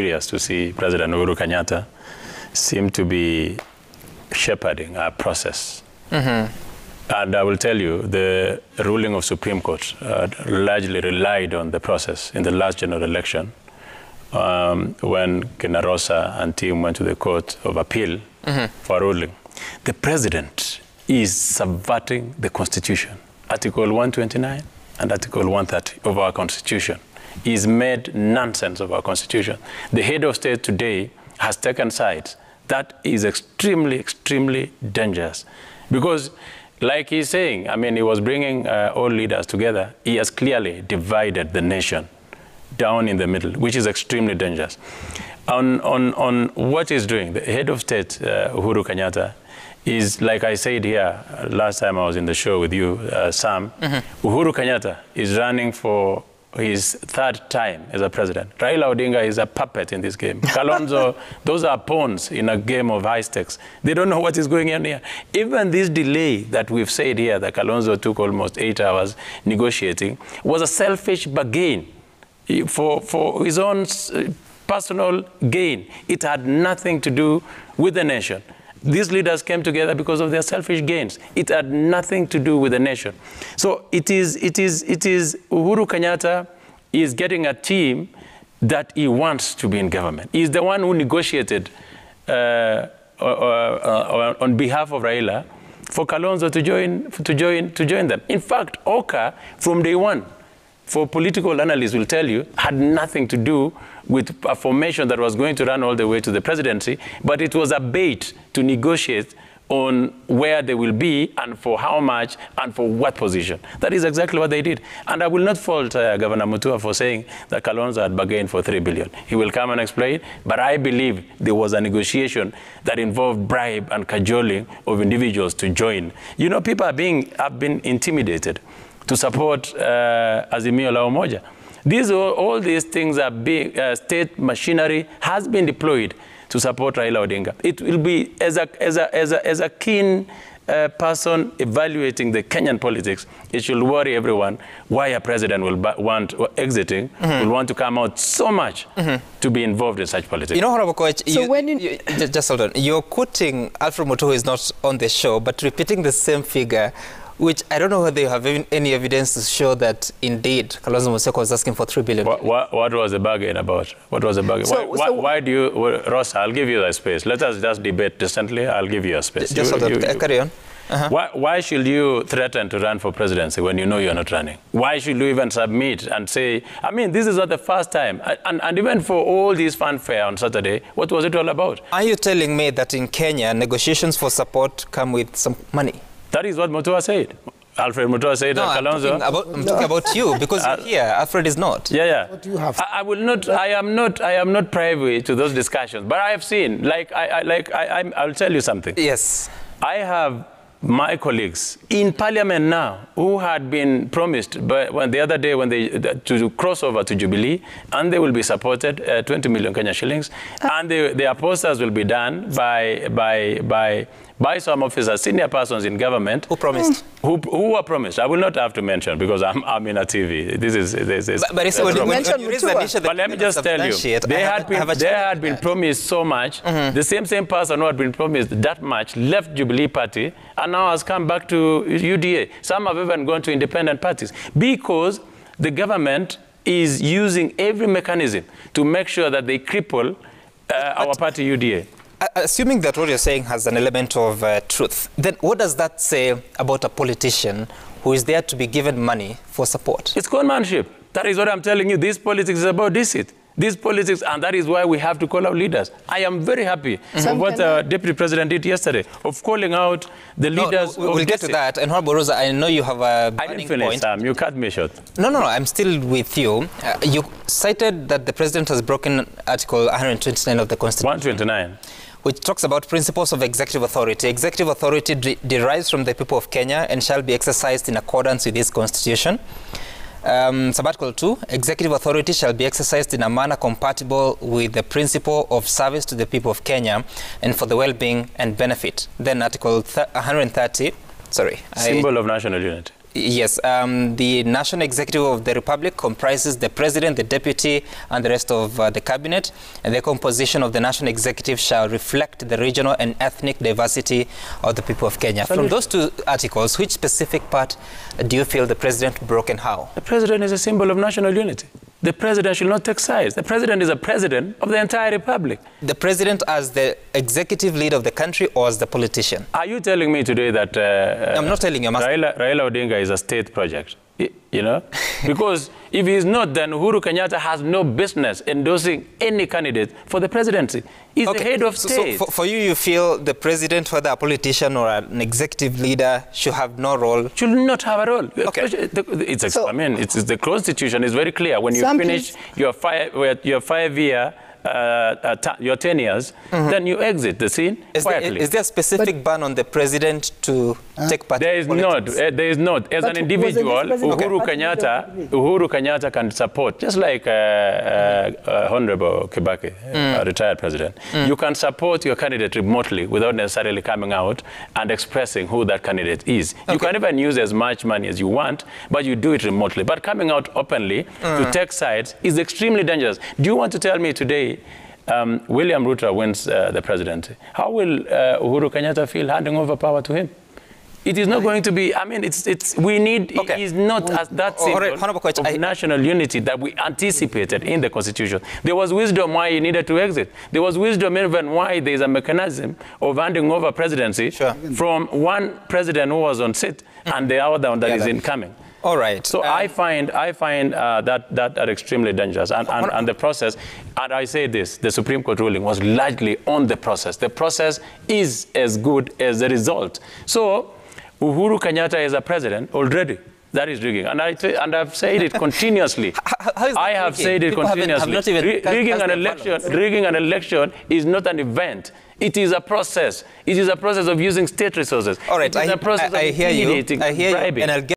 curious to see President Uhuru Kenyatta seem to be shepherding our process. And I will tell you, the ruling of Supreme Court largely relied on the process in the last general election when Kenarosa and team went to the Court of Appeal for ruling. The president is subverting the Constitution. Article 129 and Article 130 of our Constitution is made nonsense of our Constitution. The head of state today has taken sides. That is extremely, extremely dangerous. Because, like he's saying, I mean, he was bringing all leaders together. He has clearly divided the nation down in the middle, which is extremely dangerous. On what he's doing, the head of state, Uhuru Kenyatta, is, like I said here last time I was in the show with you, Sam, Uhuru Kenyatta is running for his third time as a president. Raila Odinga is a puppet in this game. Kalonzo, those are pawns in a game of high stakes. They don't know what is going on here. Even this delay that we've said here, that Kalonzo took almost 8 hours negotiating, was a selfish bargain for his own personal gain. It had nothing to do with the nation. These leaders came together because of their selfish gains. It had nothing to do with the nation. So it is Uhuru Kenyatta is getting a team that he wants to be in government. He's the one who negotiated on behalf of Raila for Kalonzo to join them. In fact, Oka, from day one, for political analysts will tell you, had nothing to do with a formation that was going to run all the way to the presidency, but it was a bait to negotiate on where they will be and for how much and for what position. That is exactly what they did. And I will not fault Governor Mutua for saying that Kalonzo had bargained for 3 billion. He will come and explain, but I believe there was a negotiation that involved bribe and cajoling of individuals to join. You know, people have been intimidated to support Azimio la Umoja. All these things are being, state machinery has been deployed to support Raila Odinga. It will be, as a keen person evaluating the Kenyan politics, it should worry everyone why a president will want, or exiting, will want to come out so much to be involved in such politics. You know, Honorable Koech, so just hold on. You're quoting Alfred Mutua, who is not on the show, but repeating the same figure, which I don't know whether you have any evidence to show that indeed Kalonzo Musyoka was asking for 3 billion. What was the bargain about? What was the bargain? Why do you, Ross, I'll give you a space. Let us just debate decently. I'll give you a space. Just carry on. Why should you threaten to run for presidency when you know you're not running? Why should you even submit and say, I mean, this is not the first time. And even for all this fanfare on Saturday, what was it all about? Are you telling me that in Kenya, negotiations for support come with some money? That is what Mutua said. Alfred Mutua said that Kalonzo... I'm talking about you, because you're here. Alfred is not. Yeah. What do you have? I will not. I am not privy to those discussions. But I have seen. I'll tell you something. Yes. I have my colleagues in Parliament now who had been promised, but the other day when to cross over to Jubilee, and they will be supported 20 million Kenya shillings, and their posters will be done by some officers, senior persons in government. Who promised? Who were promised. I will not have to mention because I'm in a TV. This is But let me just tell you, they had been promised so much. The same person who had been promised that much left Jubilee Party and now has come back to UDA. Some have even gone to independent parties because the government is using every mechanism to make sure that they cripple our party UDA. Assuming that what you're saying has an element of truth, then what does that say about a politician who is there to be given money for support? It's conmanship. That is what I'm telling you. This politics is about deceit. This politics, and that is why we have to call out leaders. I am very happy with what the Deputy President did yesterday, of calling out the leaders of we'll get to that. And Honorable Rosa, I know you have a burning I didn't finish, point. Sam. You cut me short. No, I'm still with you. You cited that the President has broken Article 129 of the Constitution. 129. Which talks about principles of executive authority. Executive authority derives from the people of Kenya and shall be exercised in accordance with this constitution. Sub-Article 2, executive authority shall be exercised in a manner compatible with the principle of service to the people of Kenya and for the well-being and benefit. Then Article 130, sorry. Symbol of national unity. Yes, the National Executive of the Republic comprises the President, the Deputy, and the rest of the Cabinet. And the composition of the National Executive shall reflect the regional and ethnic diversity of the people of Kenya. From those two articles, which specific part do you feel the President broke and how? The President is a symbol of national unity. The President should not take sides. The President is a president of the entire Republic. The President as the executive leader of the country or as the politician? Are you telling me today that I'm not telling you. Raila Odinga is a state project? You know? Because if he is not, then Uhuru Kenyatta has no business endorsing any candidate for the presidency. He's the head of state. So for you, you feel the president, whether a politician or an executive leader, should have no role? Should not have a role. Okay. I mean, the Constitution is very clear. When you finish your 5-year your 10 years, then you exit the scene quietly. Is there a specific ban on the president to take part in politics? There is not. As an individual, Uhuru Kenyatta can support, just like Honorable Kibaki, retired president. You can support your candidate remotely without necessarily coming out and expressing who that candidate is. You can even use as much money as you want, but you do it remotely. But coming out openly to take sides is extremely dangerous. Do you want to tell me today William Ruto wins the presidency? How will Uhuru Kenyatta feel handing over power to him? It is not going to be, I mean, we need, it is not as that symbol of national unity that we anticipated in the Constitution. There was wisdom why he needed to exit. There was wisdom even why there is a mechanism of handing over presidency from one president who was on sit and the other one that is incoming. All right. So I find that are extremely dangerous, and the process. And I say this: the Supreme Court ruling was largely on the process. The process is as good as the result. So Uhuru Kenyatta is a president already. That is rigging, and I've said it continuously. I have said it continuously. Rigging an election is not an event. It is a process. It is a process of using state resources. All right. It is a process of I hear you. And I'll get